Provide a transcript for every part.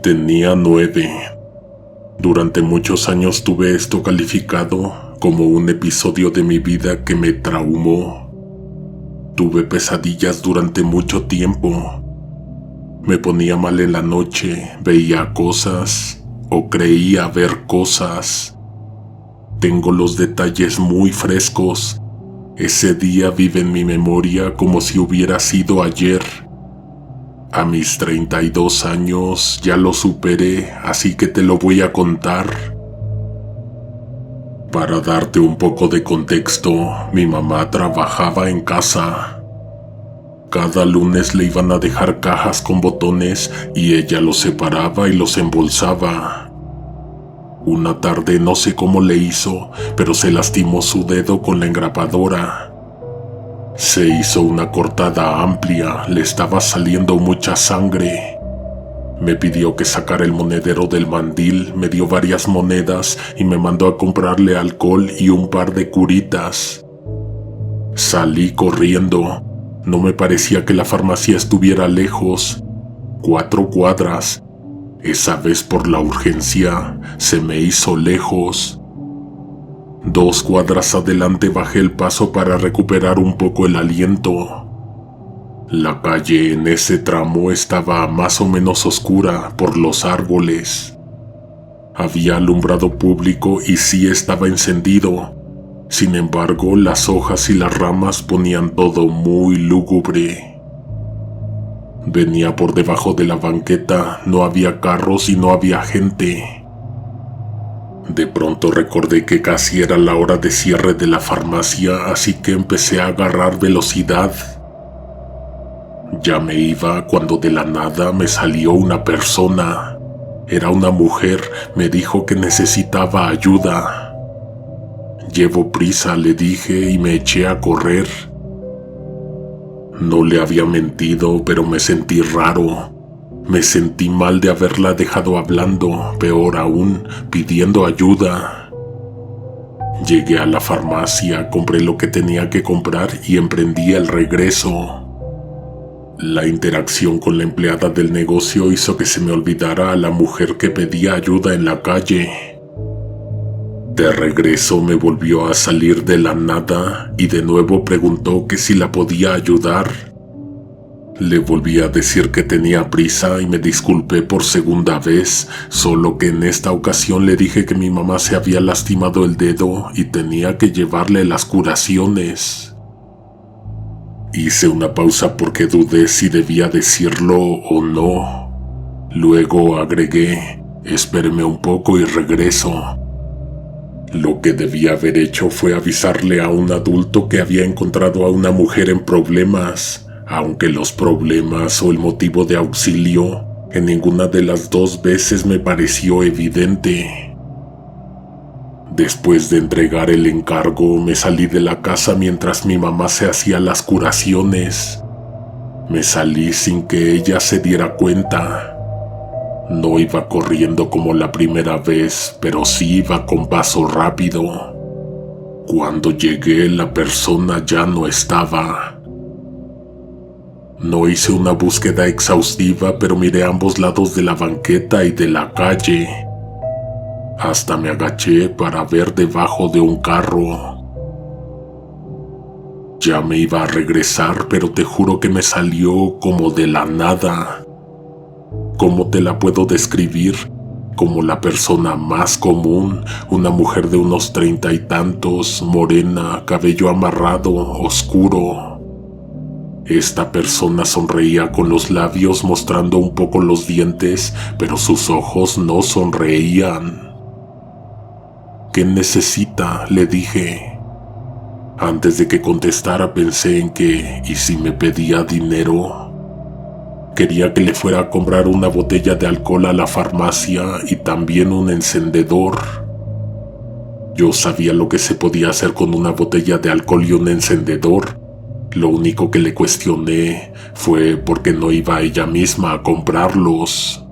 Tenía 9. Durante muchos años tuve esto calificado como un episodio de mi vida que me traumó. Tuve pesadillas durante mucho tiempo. Me ponía mal en la noche, veía cosas o creía ver cosas. Tengo los detalles muy frescos. Ese día vive en mi memoria como si hubiera sido ayer. A mis 32 años ya lo superé, así que te lo voy a contar. Para darte un poco de contexto, mi mamá trabajaba en casa. Cada lunes le iban a dejar cajas con botones y ella los separaba y los embolsaba. Una tarde no sé cómo le hizo, pero se lastimó su dedo con la engrapadora. Se hizo una cortada amplia, le estaba saliendo mucha sangre. Me pidió que sacara el monedero del mandil, me dio varias monedas y me mandó a comprarle alcohol y un par de curitas. Salí corriendo. No me parecía que la farmacia estuviera lejos. 4 cuadras. Esa vez por la urgencia se me hizo lejos. 2 cuadras adelante bajé el paso para recuperar un poco el aliento. La calle en ese tramo estaba más o menos oscura por los árboles. Había alumbrado público y sí estaba encendido. Sin embargo, las hojas y las ramas ponían todo muy lúgubre. Venía por debajo de la banqueta, no había carros y no había gente. De pronto recordé que casi era la hora de cierre de la farmacia, así que empecé a agarrar velocidad. Ya me iba cuando de la nada me salió una persona. Era una mujer, me dijo que necesitaba ayuda. Llevo prisa, le dije, y me eché a correr. No le había mentido, pero me sentí raro. Me sentí mal de haberla dejado hablando, peor aún, pidiendo ayuda. Llegué a la farmacia, compré lo que tenía que comprar y emprendí el regreso. La interacción con la empleada del negocio hizo que se me olvidara a la mujer que pedía ayuda en la calle. De regreso me volvió a salir de la nada y de nuevo preguntó que si la podía ayudar. Le volví a decir que tenía prisa y me disculpé por segunda vez, solo que en esta ocasión le dije que mi mamá se había lastimado el dedo y tenía que llevarle las curaciones. Hice una pausa porque dudé si debía decirlo o no. Luego agregué, espéreme un poco y regreso. Lo que debía haber hecho fue avisarle a un adulto que había encontrado a una mujer en problemas, aunque los problemas o el motivo de auxilio en ninguna de las 2 veces me pareció evidente. Después de entregar el encargo, me salí de la casa mientras mi mamá se hacía las curaciones. Me salí sin que ella se diera cuenta. No iba corriendo como la primera vez, pero sí iba con paso rápido. Cuando llegué, la persona ya no estaba. No hice una búsqueda exhaustiva, pero miré a ambos lados de la banqueta y de la calle. Hasta me agaché para ver debajo de un carro. Ya me iba a regresar, pero te juro que me salió como de la nada. ¿Cómo te la puedo describir? Como la persona más común, una mujer de unos 30 y tantos, morena, cabello amarrado, oscuro. Esta persona sonreía con los labios mostrando un poco los dientes, pero sus ojos no sonreían. ¿Qué necesita?, le dije. Antes de que contestara pensé en que, ¿y si me pedía dinero? Quería que le fuera a comprar una botella de alcohol a la farmacia y también un encendedor. Yo sabía lo que se podía hacer con una botella de alcohol y un encendedor. Lo único que le cuestioné fue por qué no iba ella misma a comprarlos.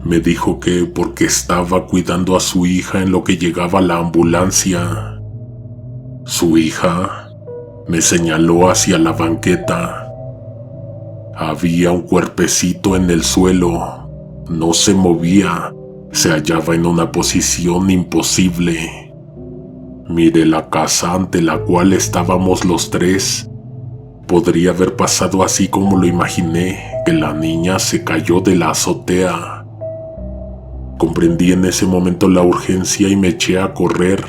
Me dijo que porque estaba cuidando a su hija en lo que llegaba la ambulancia. Su hija me señaló hacia la banqueta. Había un cuerpecito en el suelo. No se movía, se hallaba en una posición imposible. Miré la casa ante la cual estábamos los tres. Podría haber pasado así como lo imaginé, que la niña se cayó de la azotea. Comprendí en ese momento la urgencia y me eché a correr.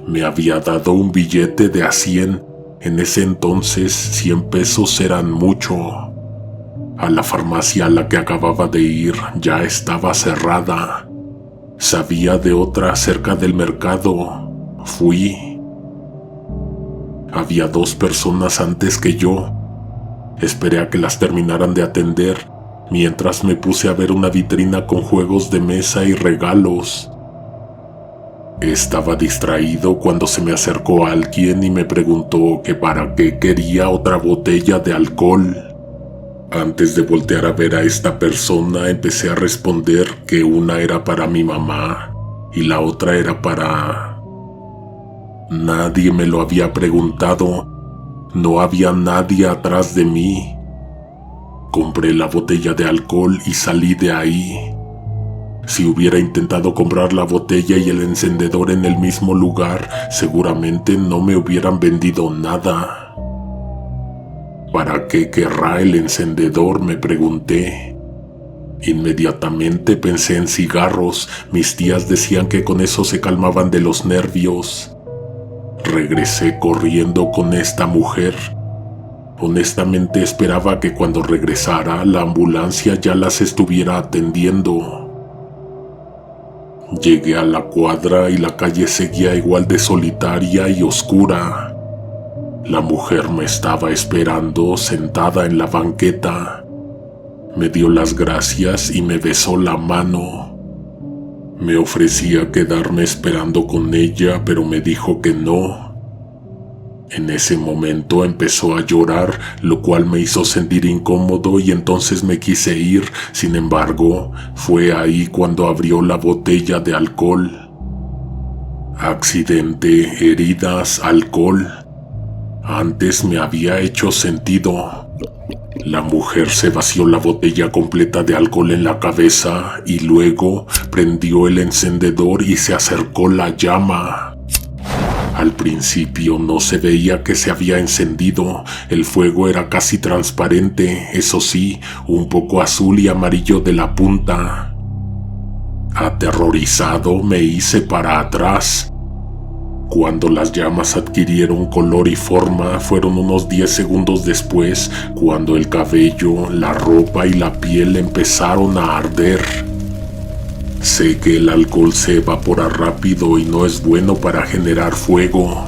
Me había dado un billete de a 100. En ese entonces 100 pesos eran mucho. A la farmacia a la que acababa de ir ya estaba cerrada. Sabía de otra cerca del mercado. Fui. Había 2 personas antes que yo. Esperé a que las terminaran de atender, mientras me puse a ver una vitrina con juegos de mesa y regalos. Estaba distraído cuando se me acercó alguien y me preguntó que para qué quería otra botella de alcohol. Antes de voltear a ver a esta persona, empecé a responder que una era para mi mamá y la otra era para... Nadie me lo había preguntado. No había nadie atrás de mí. Compré la botella de alcohol y salí de ahí. Si hubiera intentado comprar la botella y el encendedor en el mismo lugar, seguramente no me hubieran vendido nada. ¿Para qué querrá el encendedor?, me pregunté. Inmediatamente pensé en cigarros. Mis tías decían que con eso se calmaban de los nervios. Regresé corriendo con esta mujer. Honestamente esperaba que cuando regresara la ambulancia ya las estuviera atendiendo. Llegué a la cuadra y la calle seguía igual de solitaria y oscura. La mujer me estaba esperando sentada en la banqueta. Me dio las gracias y me besó la mano. Me ofrecía quedarme esperando con ella, pero me dijo que no. En ese momento empezó a llorar, lo cual me hizo sentir incómodo y entonces me quise ir. Sin embargo, fue ahí cuando abrió la botella de alcohol. Accidente, heridas, alcohol. Antes me había hecho sentido. La mujer se vació la botella completa de alcohol en la cabeza y luego prendió el encendedor y se acercó la llama. Al principio no se veía que se había encendido. El fuego era casi transparente, eso sí, un poco azul y amarillo de la punta. Aterrorizado me hice para atrás. Cuando las llamas adquirieron color y forma, fueron unos 10 segundos después, cuando el cabello, la ropa y la piel empezaron a arder. Sé que el alcohol se evapora rápido y no es bueno para generar fuego.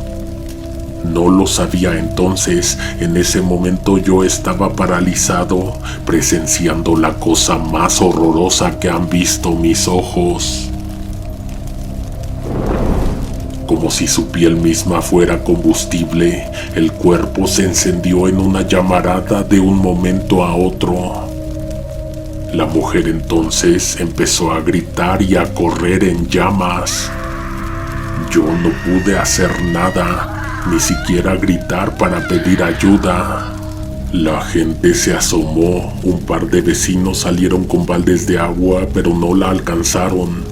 No lo sabía entonces. En ese momento yo estaba paralizado, presenciando la cosa más horrorosa que han visto mis ojos. Como si su piel misma fuera combustible, el cuerpo se encendió en una llamarada de un momento a otro. La mujer entonces empezó a gritar y a correr en llamas. Yo no pude hacer nada, ni siquiera gritar para pedir ayuda. La gente se asomó, un par de vecinos salieron con baldes de agua, pero no la alcanzaron.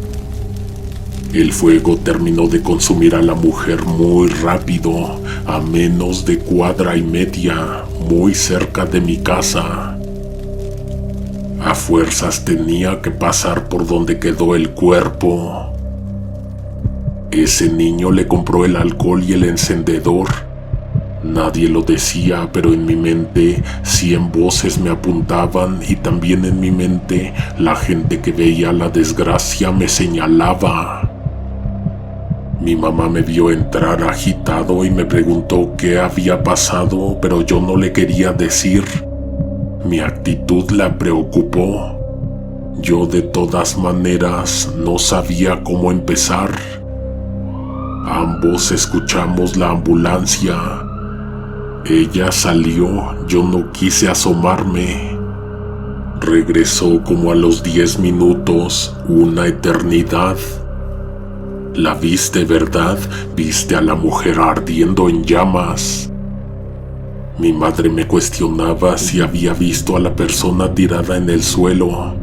El fuego terminó de consumir a la mujer muy rápido, a menos de cuadra y media, muy cerca de mi casa. A fuerzas tenía que pasar por donde quedó el cuerpo. Ese niño le compró el alcohol y el encendedor. Nadie lo decía, pero en mi mente 100 voces me apuntaban y también en mi mente la gente que veía la desgracia me señalaba. Mi mamá me vio entrar agitado y me preguntó qué había pasado, pero yo no le quería decir. Mi actitud la preocupó. Yo de todas maneras no sabía cómo empezar. Ambos escuchamos la ambulancia. Ella salió, yo no quise asomarme. Regresó como a los 10 minutos, una eternidad. La viste, ¿verdad? Viste a la mujer ardiendo en llamas. Mi madre me cuestionaba si había visto a la persona tirada en el suelo.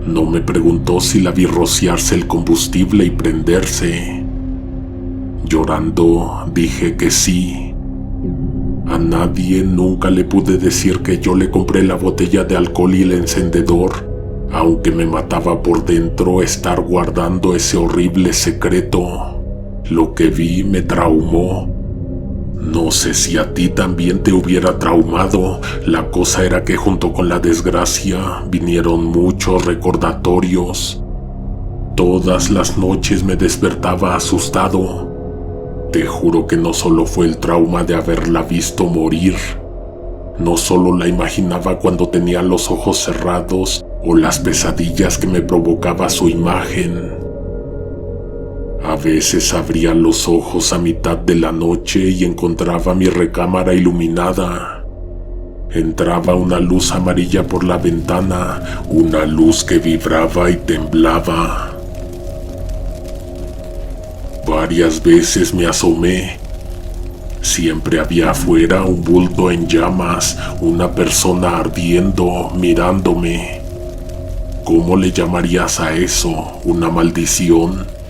No me preguntó si la vi rociarse el combustible y prenderse. Llorando, dije que sí. A nadie nunca le pude decir que yo le compré la botella de alcohol y el encendedor, aunque me mataba por dentro estar guardando ese horrible secreto. Lo que vi me traumó. No sé si a ti también te hubiera traumado. La cosa era que junto con la desgracia vinieron muchos recordatorios. Todas las noches me despertaba asustado. Te juro que no solo fue el trauma de haberla visto morir. No solo la imaginaba cuando tenía los ojos cerrados o las pesadillas que me provocaba su imagen. A veces abría los ojos a mitad de la noche y encontraba mi recámara iluminada. Entraba una luz amarilla por la ventana, una luz que vibraba y temblaba. Varias veces me asomé. Siempre había afuera un bulto en llamas, una persona ardiendo, mirándome. ¿Cómo le llamarías a eso? ¿Una maldición?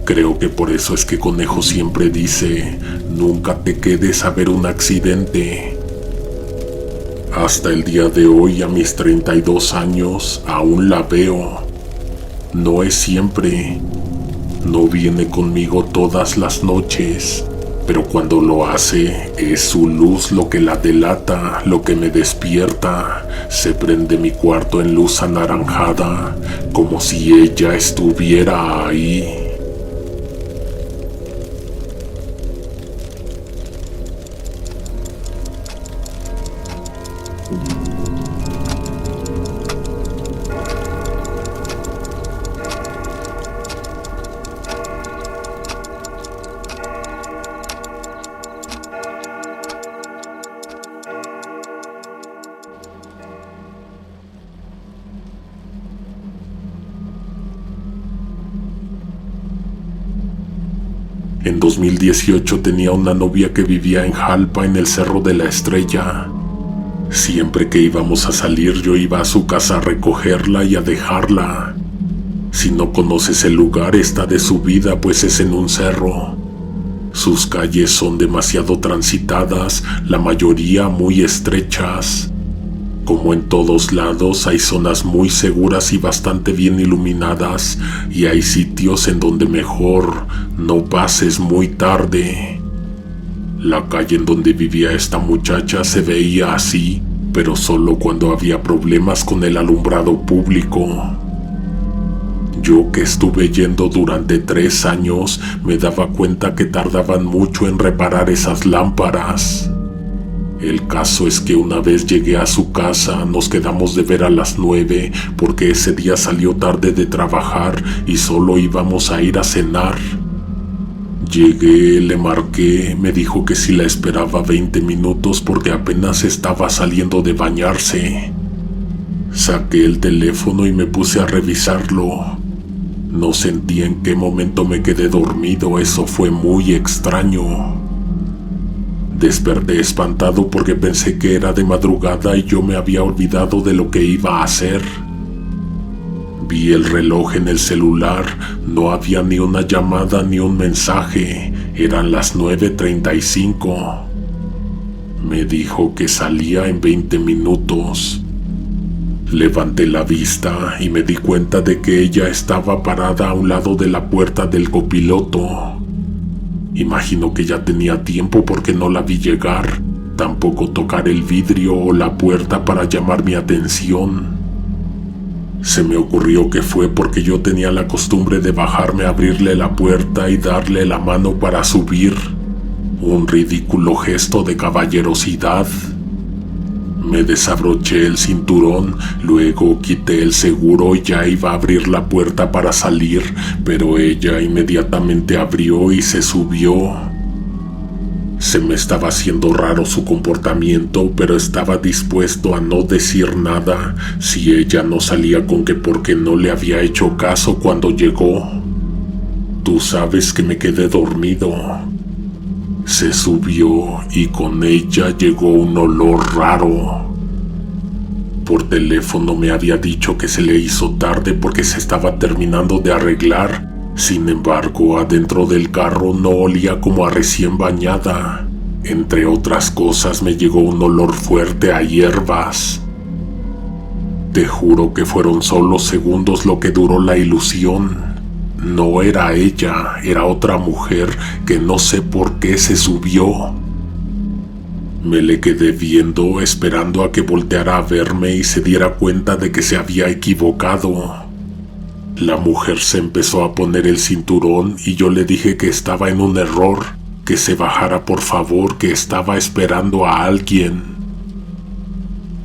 Creo que por eso es que Conejo siempre dice, nunca te quedes a ver un accidente. Hasta el día de hoy, a mis 32 años, aún la veo. No es siempre. No viene conmigo todas las noches, pero cuando lo hace, es su luz lo que la delata, lo que me despierta. Se prende mi cuarto en luz anaranjada, como si ella estuviera ahí. En 2018 tenía una novia que vivía en Jalpa, en el Cerro de la Estrella. Siempre que íbamos a salir yo iba a su casa a recogerla y a dejarla. Si no conoces el lugar, está de subida, pues es en un cerro. Sus calles son demasiado transitadas, la mayoría muy estrechas. Como en todos lados, hay zonas muy seguras y bastante bien iluminadas, y hay sitios en donde mejor no pases muy tarde. La calle en donde vivía esta muchacha se veía así, pero solo cuando había problemas con el alumbrado público. Yo, que estuve yendo durante 3 años, me daba cuenta que tardaban mucho en reparar esas lámparas. El caso es que una vez llegué a su casa, nos quedamos de ver a las 9 porque ese día salió tarde de trabajar y solo íbamos a ir a cenar. Llegué, le marqué, me dijo que si la esperaba 20 minutos porque apenas estaba saliendo de bañarse. Saqué el teléfono y me puse a revisarlo. No sentí en qué momento me quedé dormido, eso fue muy extraño. Desperté espantado porque pensé que era de madrugada y yo me había olvidado de lo que iba a hacer. Vi el reloj en el celular, no había ni una llamada ni un mensaje, eran las 9:35. Me dijo que salía en 20 minutos. Levanté la vista y me di cuenta de que ella estaba parada a un lado de la puerta del copiloto. Imagino que ya tenía tiempo porque no la vi llegar, tampoco tocar el vidrio o la puerta para llamar mi atención. Se me ocurrió que fue porque yo tenía la costumbre de bajarme a abrirle la puerta y darle la mano para subir. Un ridículo gesto de caballerosidad. Me desabroché el cinturón, luego quité el seguro y ya iba a abrir la puerta para salir, pero ella inmediatamente abrió y se subió. Se me estaba haciendo raro su comportamiento, pero estaba dispuesto a no decir nada si ella no salía con que porque no le había hecho caso cuando llegó. Tú sabes que me quedé dormido. Se subió y con ella llegó un olor raro. Por teléfono me había dicho que se le hizo tarde porque se estaba terminando de arreglar. Sin embargo, adentro del carro no olía como a recién bañada. Entre otras cosas, me llegó un olor fuerte a hierbas. Te juro que fueron solo segundos lo que duró la ilusión. No era ella, era otra mujer que no sé por qué se subió. Me le quedé viendo, esperando a que volteara a verme y se diera cuenta de que se había equivocado. La mujer se empezó a poner el cinturón y yo le dije que estaba en un error, que se bajara por favor, que estaba esperando a alguien.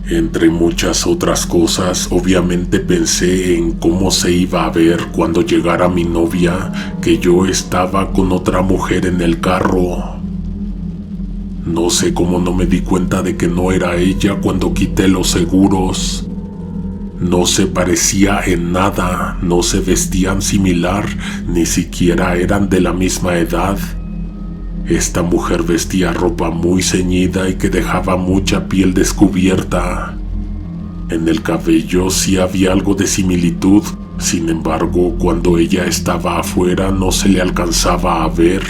Entre muchas otras cosas, obviamente pensé en cómo se iba a ver cuando llegara mi novia, que yo estaba con otra mujer en el carro. No sé cómo no me di cuenta de que no era ella cuando quité los seguros. No se parecía en nada, no se vestían similar, ni siquiera eran de la misma edad. Esta mujer vestía ropa muy ceñida y que dejaba mucha piel descubierta. En el cabello sí había algo de similitud, sin embargo, cuando ella estaba afuera no se le alcanzaba a ver.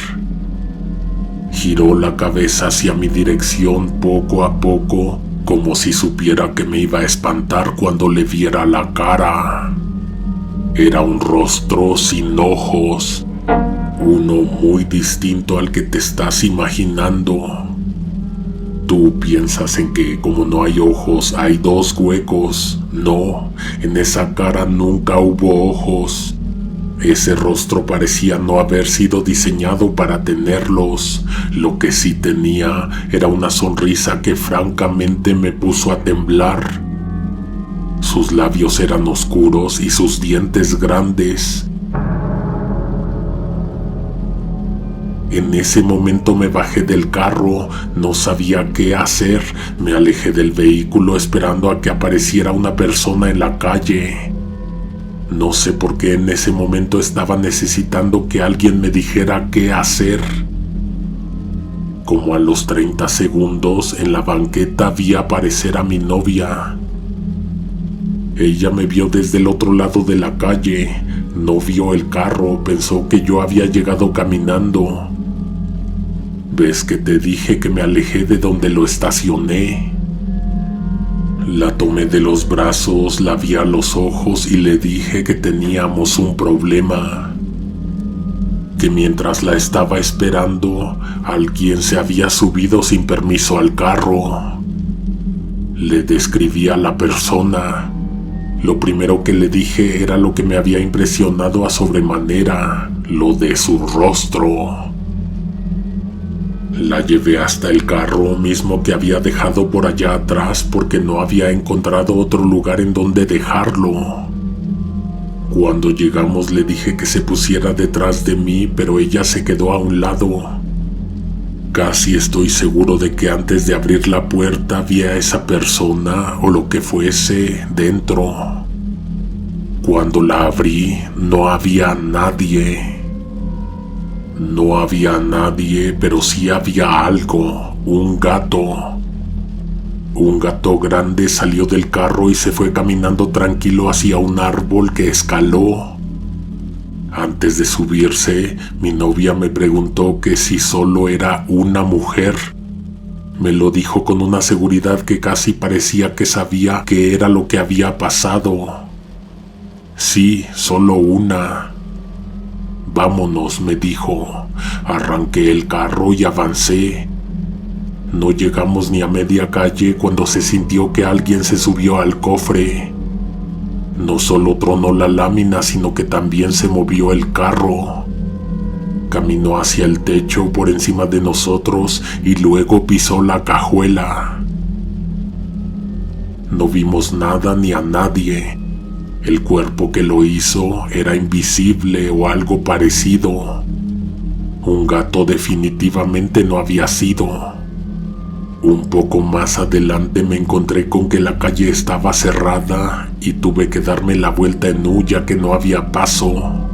Giró la cabeza hacia mi dirección poco a poco, como si supiera que me iba a espantar cuando le viera la cara. Era un rostro sin ojos, uno muy distinto al que te estás imaginando. Tú piensas en que como no hay ojos, hay dos huecos. No, en esa cara nunca hubo ojos. Ese rostro parecía no haber sido diseñado para tenerlos. Lo que sí tenía era una sonrisa que francamente me puso a temblar. Sus labios eran oscuros y sus dientes grandes. En ese momento me bajé del carro, no sabía qué hacer, me alejé del vehículo esperando a que apareciera una persona en la calle. No sé por qué en ese momento estaba necesitando que alguien me dijera qué hacer. Como a los 30 segundos, en la banqueta vi aparecer a mi novia. Ella me vio desde el otro lado de la calle, no vio el carro, pensó que yo había llegado caminando. ¿Ves que te dije que me alejé de donde lo estacioné? La tomé de los brazos, la vi a los ojos y le dije que teníamos un problema. Que mientras la estaba esperando, alguien se había subido sin permiso al carro. Le describí a la persona. Lo primero que le dije era lo que me había impresionado a sobremanera, lo de su rostro. La llevé hasta el carro mismo que había dejado por allá atrás porque no había encontrado otro lugar en donde dejarlo. Cuando llegamos le dije que se pusiera detrás de mí, pero ella se quedó a un lado. Casi estoy seguro de que antes de abrir la puerta vi a esa persona o lo que fuese dentro. Cuando la abrí, no había nadie. No había nadie, pero sí había algo, un gato. Un gato grande salió del carro y se fue caminando tranquilo hacia un árbol que escaló. Antes de subirse, mi novia me preguntó que si solo era una mujer. Me lo dijo con una seguridad que casi parecía que sabía qué era lo que había pasado. Sí, solo una. Vámonos, me dijo. Arranqué el carro y avancé. No llegamos ni a media calle cuando se sintió que alguien se subió al cofre. No solo tronó la lámina, sino que también se movió el carro. Caminó hacia el techo por encima de nosotros y luego pisó la cajuela. No vimos nada ni a nadie. El cuerpo que lo hizo era invisible o algo parecido. Un gato definitivamente no había sido. Un poco más adelante me encontré con que la calle estaba cerrada y tuve que darme la vuelta en U ya que no había paso.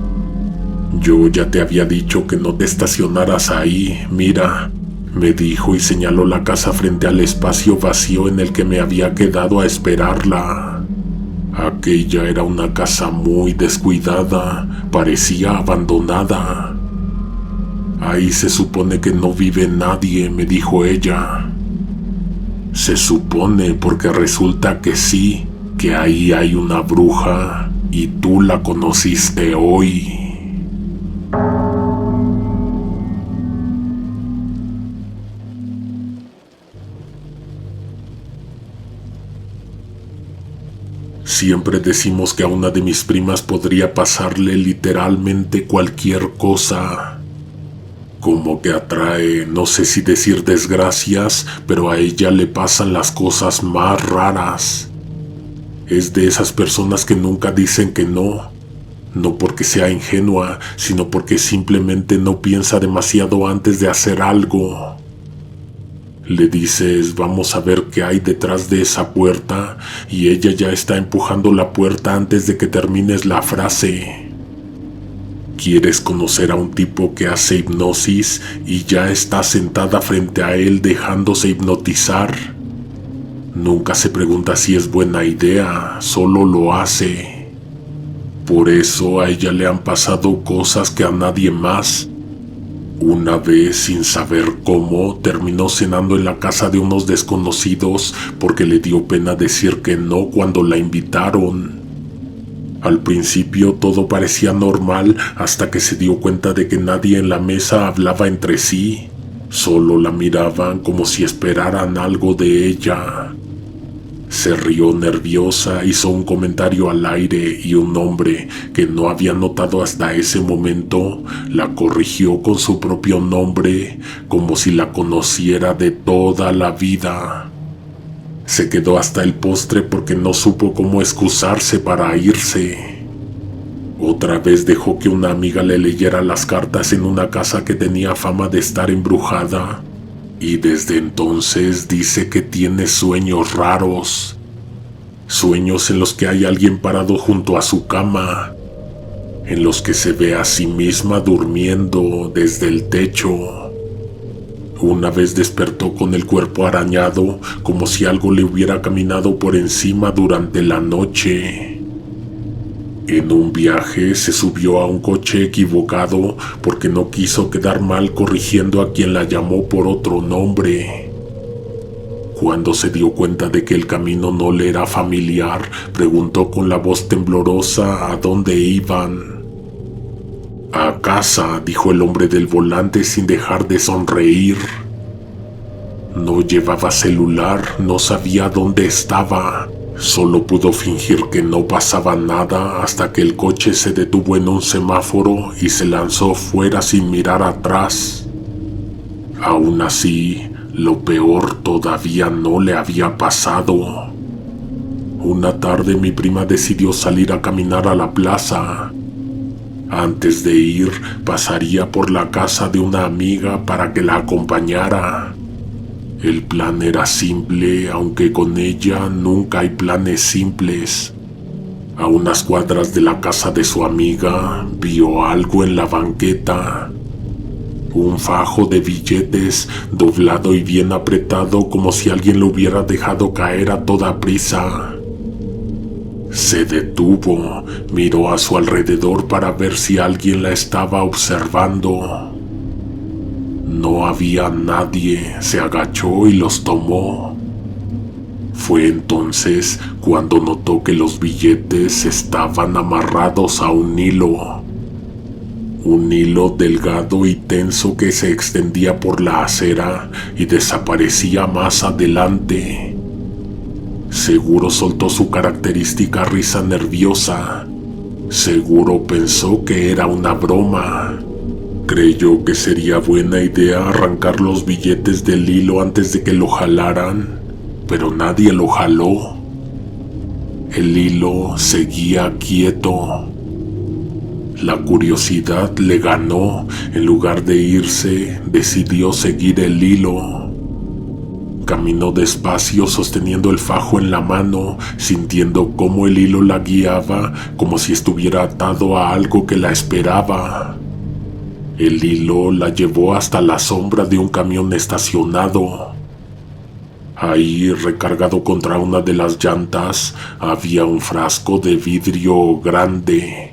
Yo ya te había dicho que no te estacionaras ahí, mira, me dijo y señaló la casa frente al espacio vacío en el que me había quedado a esperarla. Aquella era una casa muy descuidada, parecía abandonada. Ahí se supone que no vive nadie, me dijo ella. Se supone porque resulta que sí, que ahí hay una bruja y tú la conociste hoy. Siempre decimos que a una de mis primas podría pasarle literalmente cualquier cosa. Como que atrae, no sé si decir desgracias, pero a ella le pasan las cosas más raras. Es de esas personas que nunca dicen que no. No porque sea ingenua, sino porque simplemente no piensa demasiado antes de hacer algo. Le dices, vamos a ver qué hay detrás de esa puerta, y ella ya está empujando la puerta antes de que termines la frase. ¿Quieres conocer a un tipo que hace hipnosis y ya está sentada frente a él dejándose hipnotizar? Nunca se pregunta si es buena idea, solo lo hace. Por eso a ella le han pasado cosas que a nadie más. Una vez, sin saber cómo, terminó cenando en la casa de unos desconocidos porque le dio pena decir que no cuando la invitaron. Al principio todo parecía normal hasta que se dio cuenta de que nadie en la mesa hablaba entre sí. Solo la miraban como si esperaran algo de ella. Se rió nerviosa, hizo un comentario al aire y un hombre que no había notado hasta ese momento la corrigió con su propio nombre, como si la conociera de toda la vida. Se quedó hasta el postre porque no supo cómo excusarse para irse. Otra vez dejó que una amiga le leyera las cartas en una casa que tenía fama de estar embrujada. Y desde entonces dice que tiene sueños raros. Sueños en los que hay alguien parado junto a su cama. En los que se ve a sí misma durmiendo desde el techo. Una vez despertó con el cuerpo arañado, como si algo le hubiera caminado por encima durante la noche. En un viaje se subió a un coche equivocado porque no quiso quedar mal corrigiendo a quien la llamó por otro nombre. Cuando se dio cuenta de que el camino no le era familiar, preguntó con la voz temblorosa a dónde iban. «A casa», dijo el hombre del volante sin dejar de sonreír. No llevaba celular, no sabía dónde estaba. Solo pudo fingir que no pasaba nada hasta que el coche se detuvo en un semáforo y se lanzó fuera sin mirar atrás. Aún así, lo peor todavía no le había pasado. Una tarde mi prima decidió salir a caminar a la plaza. Antes de ir, pasaría por la casa de una amiga para que la acompañara. El plan era simple, aunque con ella nunca hay planes simples. A unas cuadras de la casa de su amiga, vio algo en la banqueta. Un fajo de billetes, doblado y bien apretado como si alguien lo hubiera dejado caer a toda prisa. Se detuvo, miró a su alrededor para ver si alguien la estaba observando. No había nadie, se agachó y los tomó. Fue entonces cuando notó que los billetes estaban amarrados a un hilo delgado y tenso que se extendía por la acera y desaparecía más adelante. Seguro soltó su característica risa nerviosa. Seguro pensó que era una broma. Creyó que sería buena idea arrancar los billetes del hilo antes de que lo jalaran, pero nadie lo jaló. El hilo seguía quieto. La curiosidad le ganó. En lugar de irse, decidió seguir el hilo. Caminó despacio sosteniendo el fajo en la mano, sintiendo cómo el hilo la guiaba, como si estuviera atado a algo que la esperaba. El hilo la llevó hasta la sombra de un camión estacionado. Ahí, recargado contra una de las llantas, había un frasco de vidrio grande.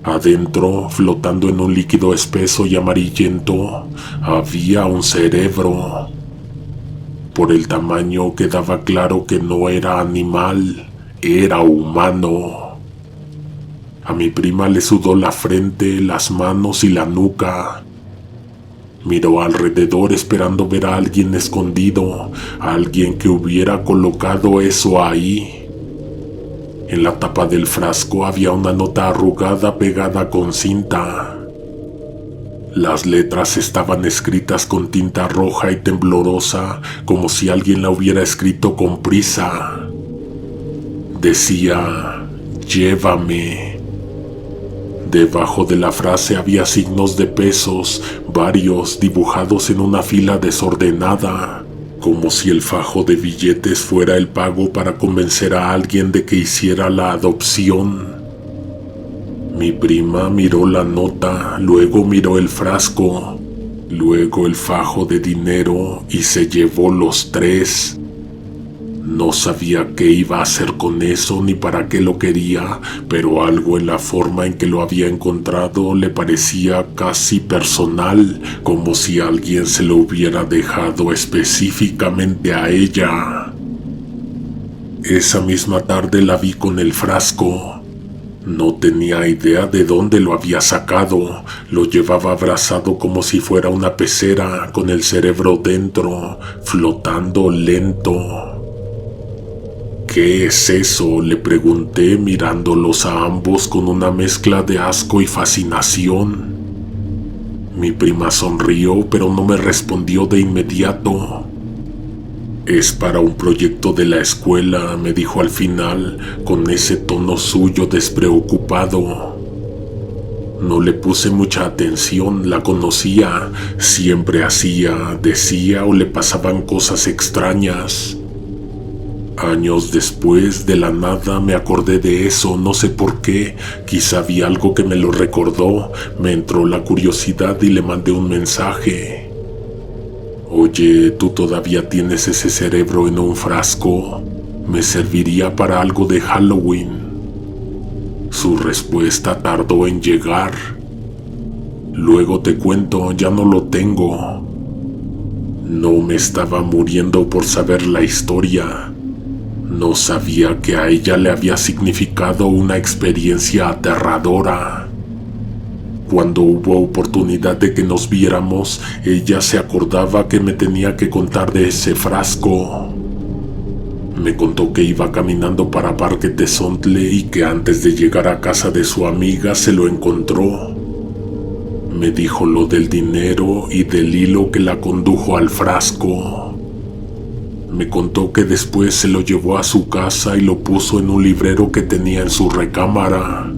Adentro, flotando en un líquido espeso y amarillento, había un cerebro. Por el tamaño quedaba claro que no era animal, era humano. A mi prima le sudó la frente, las manos y la nuca. Miró alrededor esperando ver a alguien escondido, a alguien que hubiera colocado eso ahí. En la tapa del frasco había una nota arrugada pegada con cinta. Las letras estaban escritas con tinta roja y temblorosa, como si alguien la hubiera escrito con prisa. Decía: llévame. Debajo de la frase había signos de pesos, varios dibujados en una fila desordenada, como si el fajo de billetes fuera el pago para convencer a alguien de que hiciera la adopción. Mi prima miró la nota, luego miró el frasco, luego el fajo de dinero y se llevó los 3. No sabía qué iba a hacer con eso ni para qué lo quería, pero algo en la forma en que lo había encontrado le parecía casi personal, como si alguien se lo hubiera dejado específicamente a ella. Esa misma tarde la vi con el frasco. No tenía idea de dónde lo había sacado. Lo llevaba abrazado como si fuera una pecera, con el cerebro dentro, flotando lento. ¿Qué es eso?, le pregunté mirándolos a ambos con una mezcla de asco y fascinación. Mi prima sonrió, pero no me respondió de inmediato. Es para un proyecto de la escuela, me dijo al final, con ese tono suyo despreocupado. No le puse mucha atención, la conocía, siempre hacía, decía o le pasaban cosas extrañas. Años después, de la nada, me acordé de eso, no sé por qué, quizá vi algo que me lo recordó, me entró la curiosidad y le mandé un mensaje. Oye, ¿tú todavía tienes ese cerebro en un frasco? Me serviría para algo de Halloween. Su respuesta tardó en llegar. Luego te cuento, ya no lo tengo. No me estaba muriendo por saber la historia. No sabía que a ella le había significado una experiencia aterradora. Cuando hubo oportunidad de que nos viéramos, ella se acordaba que me tenía que contar de ese frasco. Me contó que iba caminando para Parque Tezontle y que antes de llegar a casa de su amiga se lo encontró. Me dijo lo del dinero y del hilo que la condujo al frasco. Me contó que después se lo llevó a su casa y lo puso en un librero que tenía en su recámara.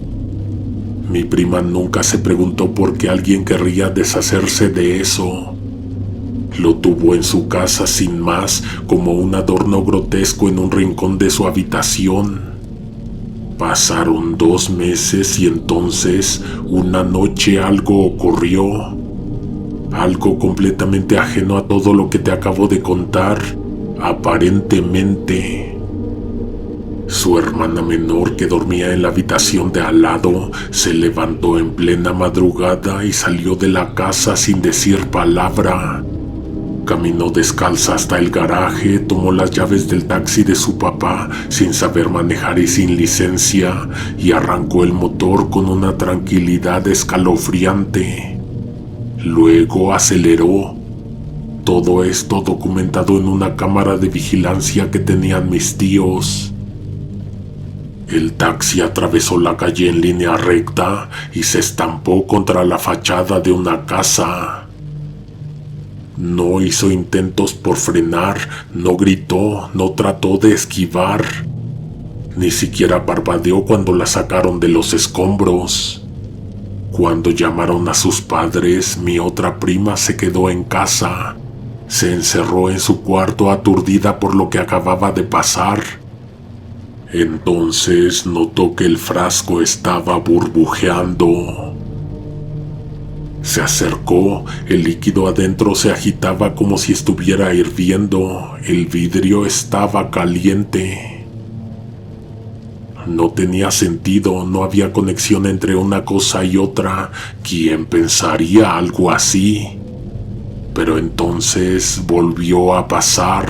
Mi prima nunca se preguntó por qué alguien querría deshacerse de eso. Lo tuvo en su casa sin más, como un adorno grotesco en un rincón de su habitación. Pasaron 2 meses y entonces, una noche algo ocurrió. Algo completamente ajeno a todo lo que te acabo de contar. Aparentemente, su hermana menor, que dormía en la habitación de al lado, se levantó en plena madrugada y salió de la casa sin decir palabra. Caminó descalza hasta el garaje, tomó las llaves del taxi de su papá sin saber manejar y sin licencia, y arrancó el motor con una tranquilidad escalofriante. Luego aceleró. Todo esto documentado en una cámara de vigilancia que tenían mis tíos. El taxi atravesó la calle en línea recta y se estampó contra la fachada de una casa. No hizo intentos por frenar, no gritó, no trató de esquivar. Ni siquiera parpadeó cuando la sacaron de los escombros. Cuando llamaron a sus padres, mi otra prima se quedó en casa. Se encerró en su cuarto aturdida por lo que acababa de pasar. Entonces notó que el frasco estaba burbujeando. Se acercó, el líquido adentro se agitaba como si estuviera hirviendo, el vidrio estaba caliente. No tenía sentido, no había conexión entre una cosa y otra. ¿Quién pensaría algo así? Pero entonces volvió a pasar.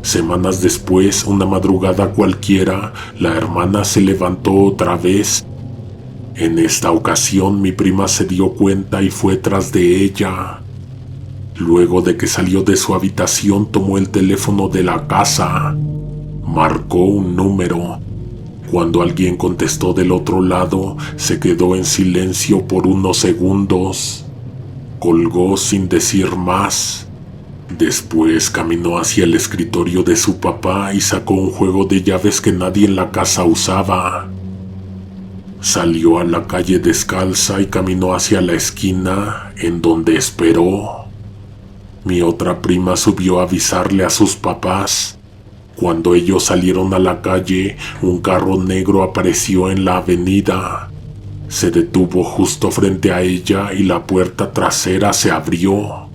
Semanas después, una madrugada cualquiera, la hermana se levantó otra vez. En esta ocasión mi prima se dio cuenta y fue tras de ella. Luego de que salió de su habitación, tomó el teléfono de la casa. Marcó un número. Cuando alguien contestó del otro lado, se quedó en silencio por unos segundos. Colgó sin decir más. Después caminó hacia el escritorio de su papá y sacó un juego de llaves que nadie en la casa usaba. Salió a la calle descalza y caminó hacia la esquina, en donde esperó. Mi otra prima subió a avisarle a sus papás. Cuando ellos salieron a la calle, un carro negro apareció en la avenida. Se detuvo justo frente a ella y la puerta trasera se abrió.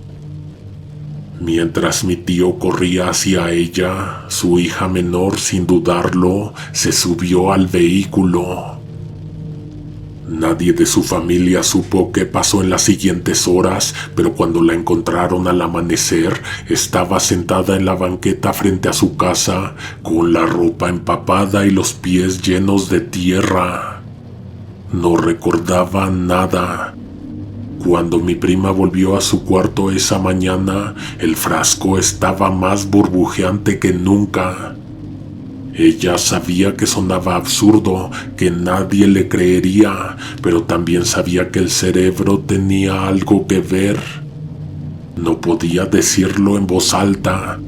Mientras mi tío corría hacia ella, su hija menor, sin dudarlo, se subió al vehículo. Nadie de su familia supo qué pasó en las siguientes horas, pero cuando la encontraron al amanecer, estaba sentada en la banqueta frente a su casa, con la ropa empapada y los pies llenos de tierra. No recordaba nada. Cuando mi prima volvió a su cuarto esa mañana, el frasco estaba más burbujeante que nunca. Ella sabía que sonaba absurdo, que nadie le creería, pero también sabía que el cerebro tenía algo que ver. No podía decirlo en voz alta.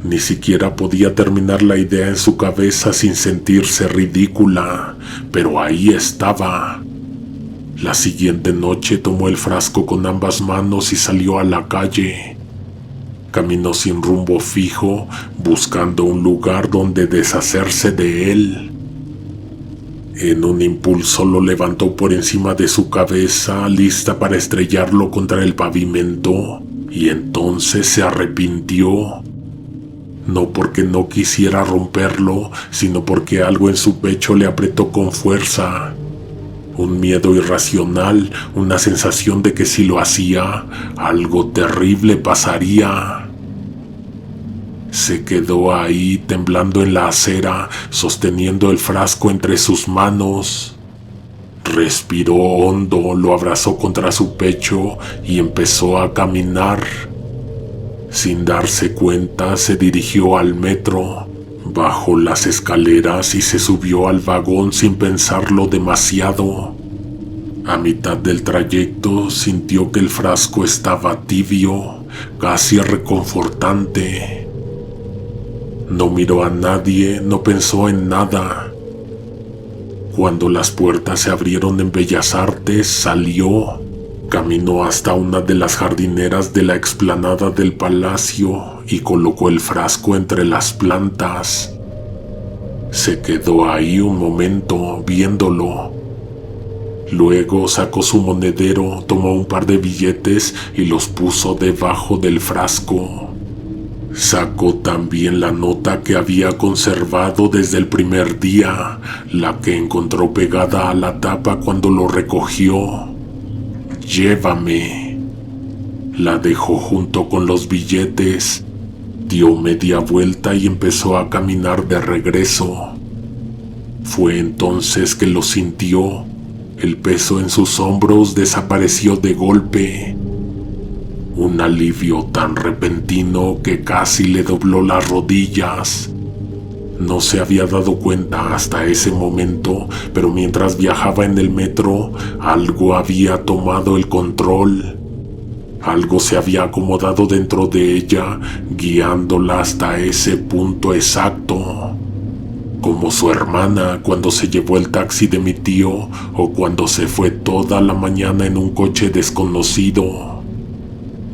Ni siquiera podía terminar la idea en su cabeza sin sentirse ridícula, pero ahí estaba. La siguiente noche tomó el frasco con ambas manos y salió a la calle. Caminó sin rumbo fijo, buscando un lugar donde deshacerse de él. En un impulso lo levantó por encima de su cabeza, lista para estrellarlo contra el pavimento, y entonces se arrepintió. No porque no quisiera romperlo, sino porque algo en su pecho le apretó con fuerza. Un miedo irracional, una sensación de que si lo hacía, algo terrible pasaría. Se quedó ahí temblando en la acera, sosteniendo el frasco entre sus manos. Respiró hondo, lo abrazó contra su pecho y empezó a caminar. Sin darse cuenta, se dirigió al metro. Bajó las escaleras y se subió al vagón sin pensarlo demasiado. A mitad del trayecto sintió que el frasco estaba tibio, casi reconfortante. No miró a nadie, no pensó en nada. Cuando las puertas se abrieron en Bellas Artes, salió. Caminó hasta una de las jardineras de la explanada del palacio y colocó el frasco entre las plantas. Se quedó ahí un momento viéndolo. Luego sacó su monedero, tomó un par de billetes y los puso debajo del frasco. Sacó también la nota que había conservado desde el primer día, la que encontró pegada a la tapa cuando lo recogió. «Llévame». La dejó junto con los billetes, dio media vuelta y empezó a caminar de regreso. Fue entonces que lo sintió. El peso en sus hombros desapareció de golpe. Un alivio tan repentino que casi le dobló las rodillas. No se había dado cuenta hasta ese momento, pero mientras viajaba en el metro, algo había tomado el control. Algo se había acomodado dentro de ella, guiándola hasta ese punto exacto. Como su hermana cuando se llevó el taxi de mi tío o cuando se fue toda la mañana en un coche desconocido.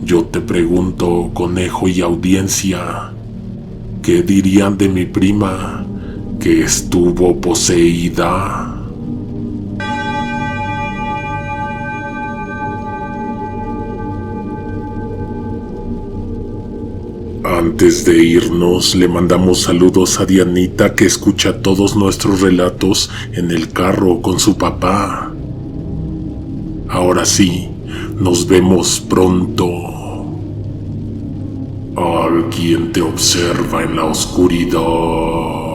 Yo te pregunto, conejo y audiencia, ¿qué dirían de mi prima que estuvo poseída? Antes de irnos, le mandamos saludos a Dianita, que escucha todos nuestros relatos en el carro con su papá. Ahora sí, nos vemos pronto. Alguien te observa en la oscuridad.